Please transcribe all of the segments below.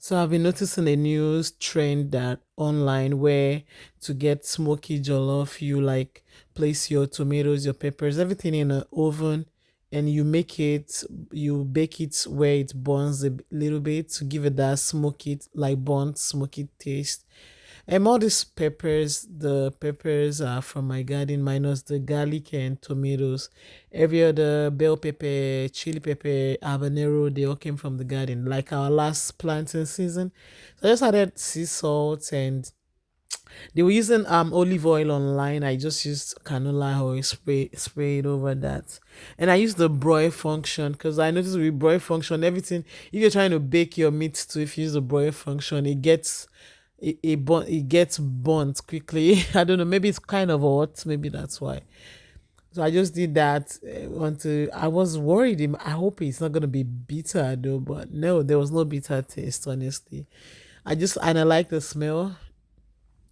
So I've been noticing a new trend that online where to get smoky jollof, you like place your tomatoes, your peppers, everything in an oven, and you bake it where it burns a little bit to give it that smoky, like burnt smoky taste. And all these peppers, the peppers are from my garden, minus the garlic and tomatoes. Every other bell pepper, chili pepper, habanero, they all came from the garden, like our last planting season. So I just added sea salt, and they were using olive oil online. I just used canola oil, spray it over that. And I used the broil function because I noticed with broil function, everything, if you're trying to bake your meat too, if you use the broil function, it gets burnt quickly. I don't know, maybe it's kind of hot, maybe that's why. So I just did that until I was worried. I hope it's not gonna be bitter though, but no, there was no bitter taste. Honestly, I like the smell.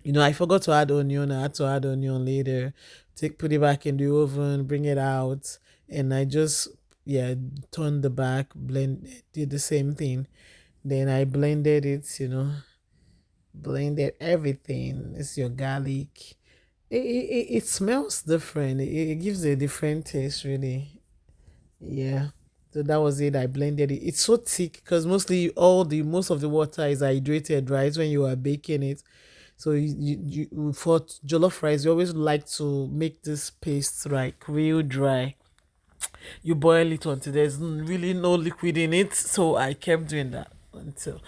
I forgot to add onion. I had to add onion later. Put it back in the oven, bring it out, and I just yeah turned the back, did the same thing. Then I blended it. Blended everything. It's your garlic. It smells different. It gives a different taste, really. Yeah. So that was it. I blended it. It's so thick because most of the water is hydrated, right? When you are baking it. So for jollof rice, you always like to make this paste like real dry. You boil it until there's really no liquid in it. So I kept doing that until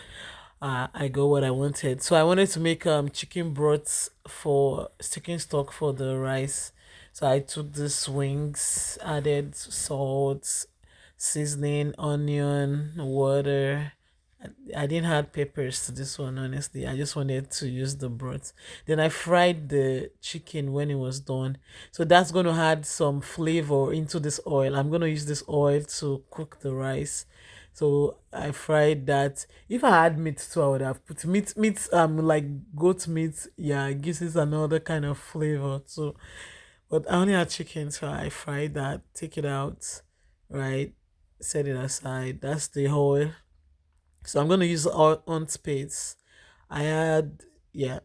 I got what I wanted. So I wanted to make chicken broth for chicken stock for the rice. So I took the wings, added salt, seasoning, onion, water. I didn't add peppers to this one, honestly. I just wanted to use the broth. Then I fried the chicken when it was done. So that's going to add some flavor into this oil. I'm going to use this oil to cook the rice. So I fried that. If I had meat too, I would have put like goat meat. Yeah, it gives it another kind of flavor too. But I only had chicken, so I fried that, take it out, right? Set it aside. That's the oil. So I'm gonna use oil on spades. I had yeah.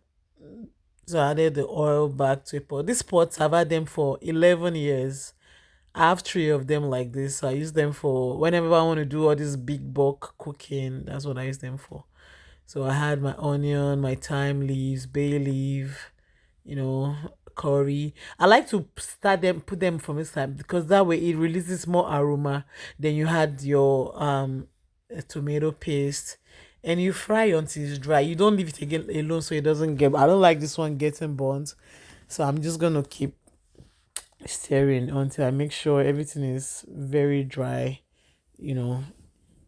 So I added the oil back to a pot. These pots I've had them for 11 years. I have three of them like this. So I use them for whenever I want to do all this big bulk cooking. That's what I use them for. So I had my onion, my thyme leaves, bay leaf, you know, curry. I like to put them from this time because that way it releases more aroma. Then you had your tomato paste, and you fry until it's dry. You don't leave it again alone so it doesn't get. I don't like this one getting burnt, so I'm just gonna keep stirring until I make sure everything is very dry. You know,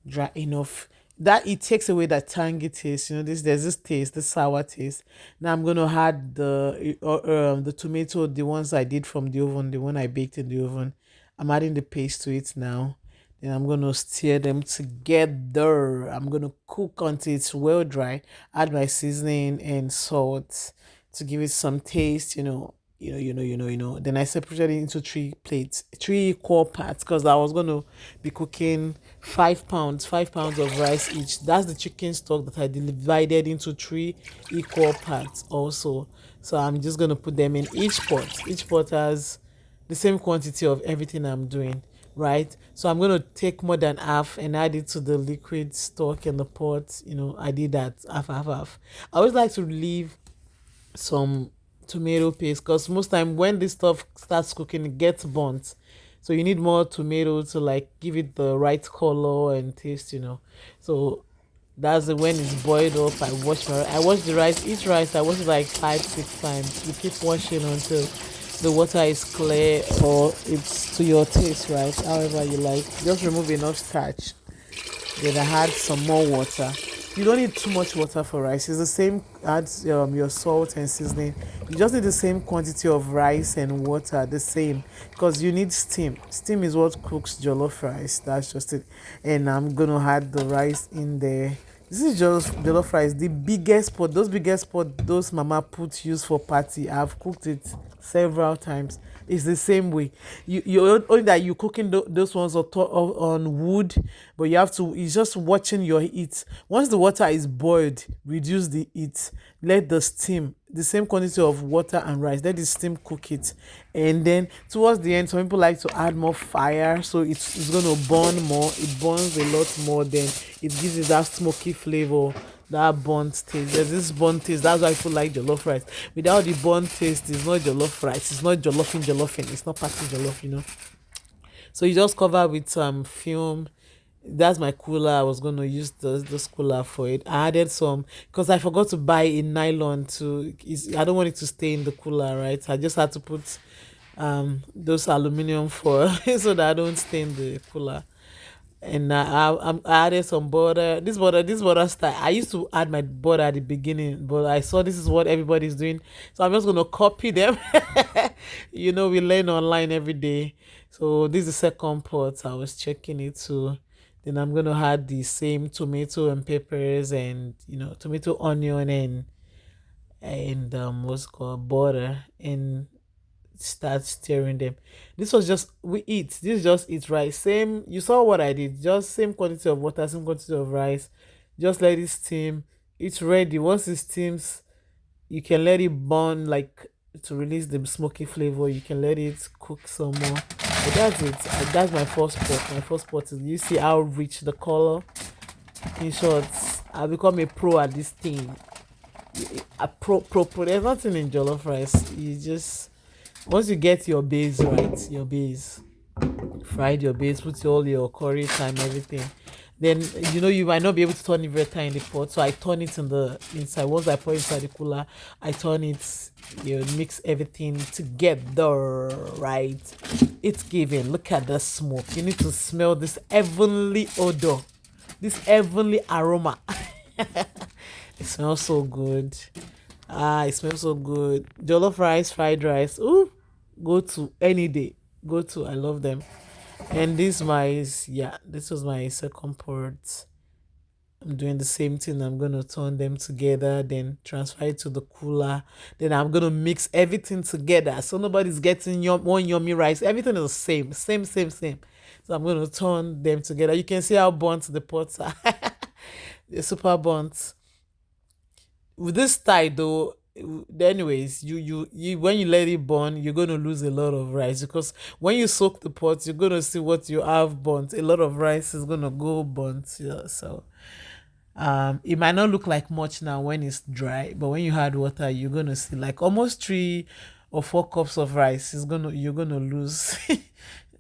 dry enough that it takes away that tangy taste. There's this taste, this sour taste. Now I'm gonna add the tomato, the ones I did from the oven, the one I baked in the oven. I'm adding the paste to it now. Then I'm gonna stir them together. I'm gonna cook until it's well dry. Add my seasoning and salt to give it some taste. Then I separated it into three plates, three equal parts, because I was gonna be cooking 5 pounds, 5 pounds of rice each. That's the chicken stock that I divided into three equal parts also. So I'm just gonna put them in each pot. Each pot has the same quantity of everything I'm doing, right? So I'm gonna take more than half and add it to the liquid stock in the pot. I did that half, half, half. I always like to leave some tomato paste because most time when this stuff starts cooking it gets burnt, so you need more tomato to like give it the right color and taste. So that's when it's boiled up. I wash the rice. Each rice I wash it like 5 6 times. You keep washing until the water is clear or it's to your taste, right? However you like, just remove enough starch. Then I add some more water. You don't need too much water for rice. It's the same. Add your salt and seasoning. You just need the same quantity of rice and water, the same, because you need steam. Steam is what cooks jollof rice. That's just it. And I'm gonna add the rice in there. This is just jollof rice. The biggest pot, those biggest pot, those mama put use for party. I've cooked it several times. It's the same way. You only that you cooking those ones on wood, but you have to. It's just watching your heat. Once the water is boiled, reduce the heat. Let the steam, the same quantity of water and rice. Let the steam cook it, and then towards the end, some people like to add more fire, so it's gonna burn more. It burns a lot more. Then it gives it that smoky flavor, that burnt taste. There's this burnt taste. That's why I feel like jollof rice. Without the burnt taste, it's not jollof rice. It's not jollofing. It's not party jollof. So you just cover with some film. That's my cooler. I was going to use this cooler for it. I added some because I forgot to buy a nylon to. I don't want it to stay in the cooler, right? I just had to put those aluminum foil so that I don't stain the cooler. And I added some butter. This butter style. I used to add my butter at the beginning, but I saw this is what everybody's doing, so I'm just gonna copy them. We learn online every day. So this is the second pot. I was checking it too. Then I'm gonna add the same tomato and peppers, and tomato, onion, and what's it called, butter, and start stirring them. This was just we eat. This is just eat rice. Same. You saw what I did. Just same quantity of water, same quantity of rice. Just let it steam. It's ready. Once it steams, you can let it burn like to release the smoky flavor. You can let it cook some more. But that's it. That's my first pot. My first pot is, you see how rich the color. In short, I become a pro at this thing. A pro. There's nothing in jollof rice. You just once you get your base right, your base, fried your base, put all your curry time, everything. Then you might not be able to turn it very tight in the pot, so I turn it in the inside. Once I pour it inside the cooler, I turn it. Mix everything together, right? It's giving. Look at the smoke. You need to smell this heavenly odor, this heavenly aroma. It smells so good. Ah, it smells so good. Jollof rice, fried rice. Ooh, go to any day. Go to. I love them. And this was my second part. I'm doing the same thing. I'm gonna turn them together, then transfer it to the cooler. Then I'm gonna mix everything together, so nobody's getting one yummy rice. Everything is the same. So I'm gonna turn them together. You can see how burnt the pots are. They're super burnt. With this style though, anyways, you when you let it burn, you're going to lose a lot of rice, because when you soak the pot, you're going to see what you have burnt. A lot of rice is going to go burnt. Yeah, so it might not look like much now when it's dry, but when you add water, you're going to see like almost 3 or 4 cups of rice. You're going to lose it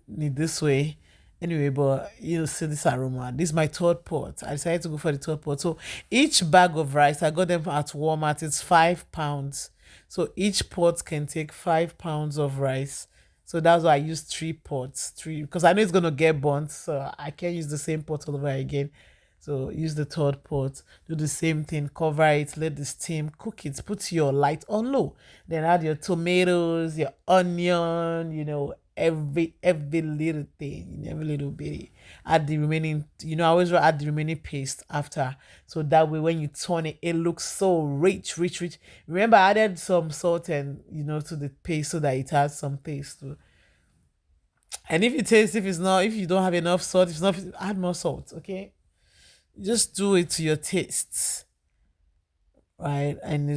this way. Anyway, but you see this aroma. This is my third pot. I decided to go for the third pot. So each bag of rice, I got them at Walmart. It's 5 pounds. So each pot can take 5 pounds of rice. So that's why I use 3 pots. Three, because I know it's gonna get burnt, so I can't use the same pot all over again. So use the third pot. Do the same thing. Cover it. Let the steam cook it. Put your light on low. Then add your tomatoes, your onion. Every little thing, every little bit. Add the remaining. I always add the remaining paste after, so that way when you turn it, it looks so rich. Remember, I added some salt and to the paste so that it has some taste too. And if you don't have enough salt, if it's not, add more salt. Okay, just do it to your tastes, right? And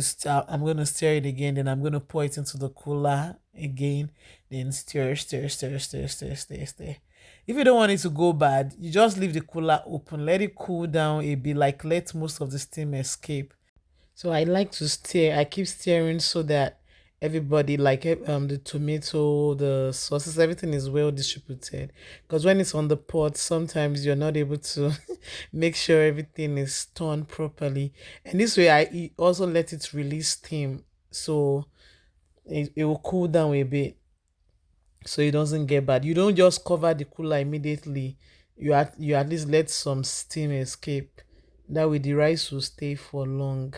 I'm gonna stir it again. Then I'm gonna pour it into the cooler again. Then stir. If you don't want it to go bad, you just leave the cooler open. Let it cool down a bit. Like let most of the steam escape. So I like to stir. I keep stirring so that everybody, like the tomato, the sauces, everything is well distributed. Because when it's on the pot, sometimes you're not able to make sure everything is turned properly. And this way, I also let it release steam, so it will cool down a bit, so it doesn't get bad. You don't just cover the cooler immediately. You at least let some steam escape. That way, the rice will stay for long.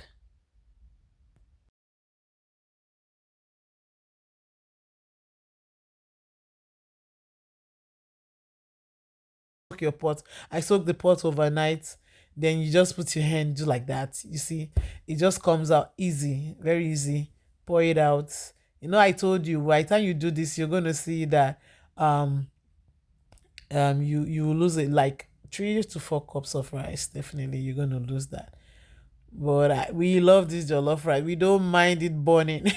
Soak your pot. I soak the pot overnight. Then you just put your hand, do like that. You see, it just comes out easy, very easy. Pour it out. I told you by the time you do this, you're gonna see that um you will lose it like 3 to 4 cups of rice. Definitely, you're gonna lose that. But we love this jollof rice. We don't mind it burning.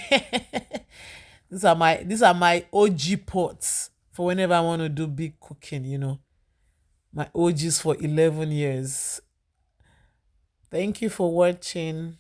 These are my OG pots for whenever I want to do big cooking. My OGs for 11 years. Thank you for watching.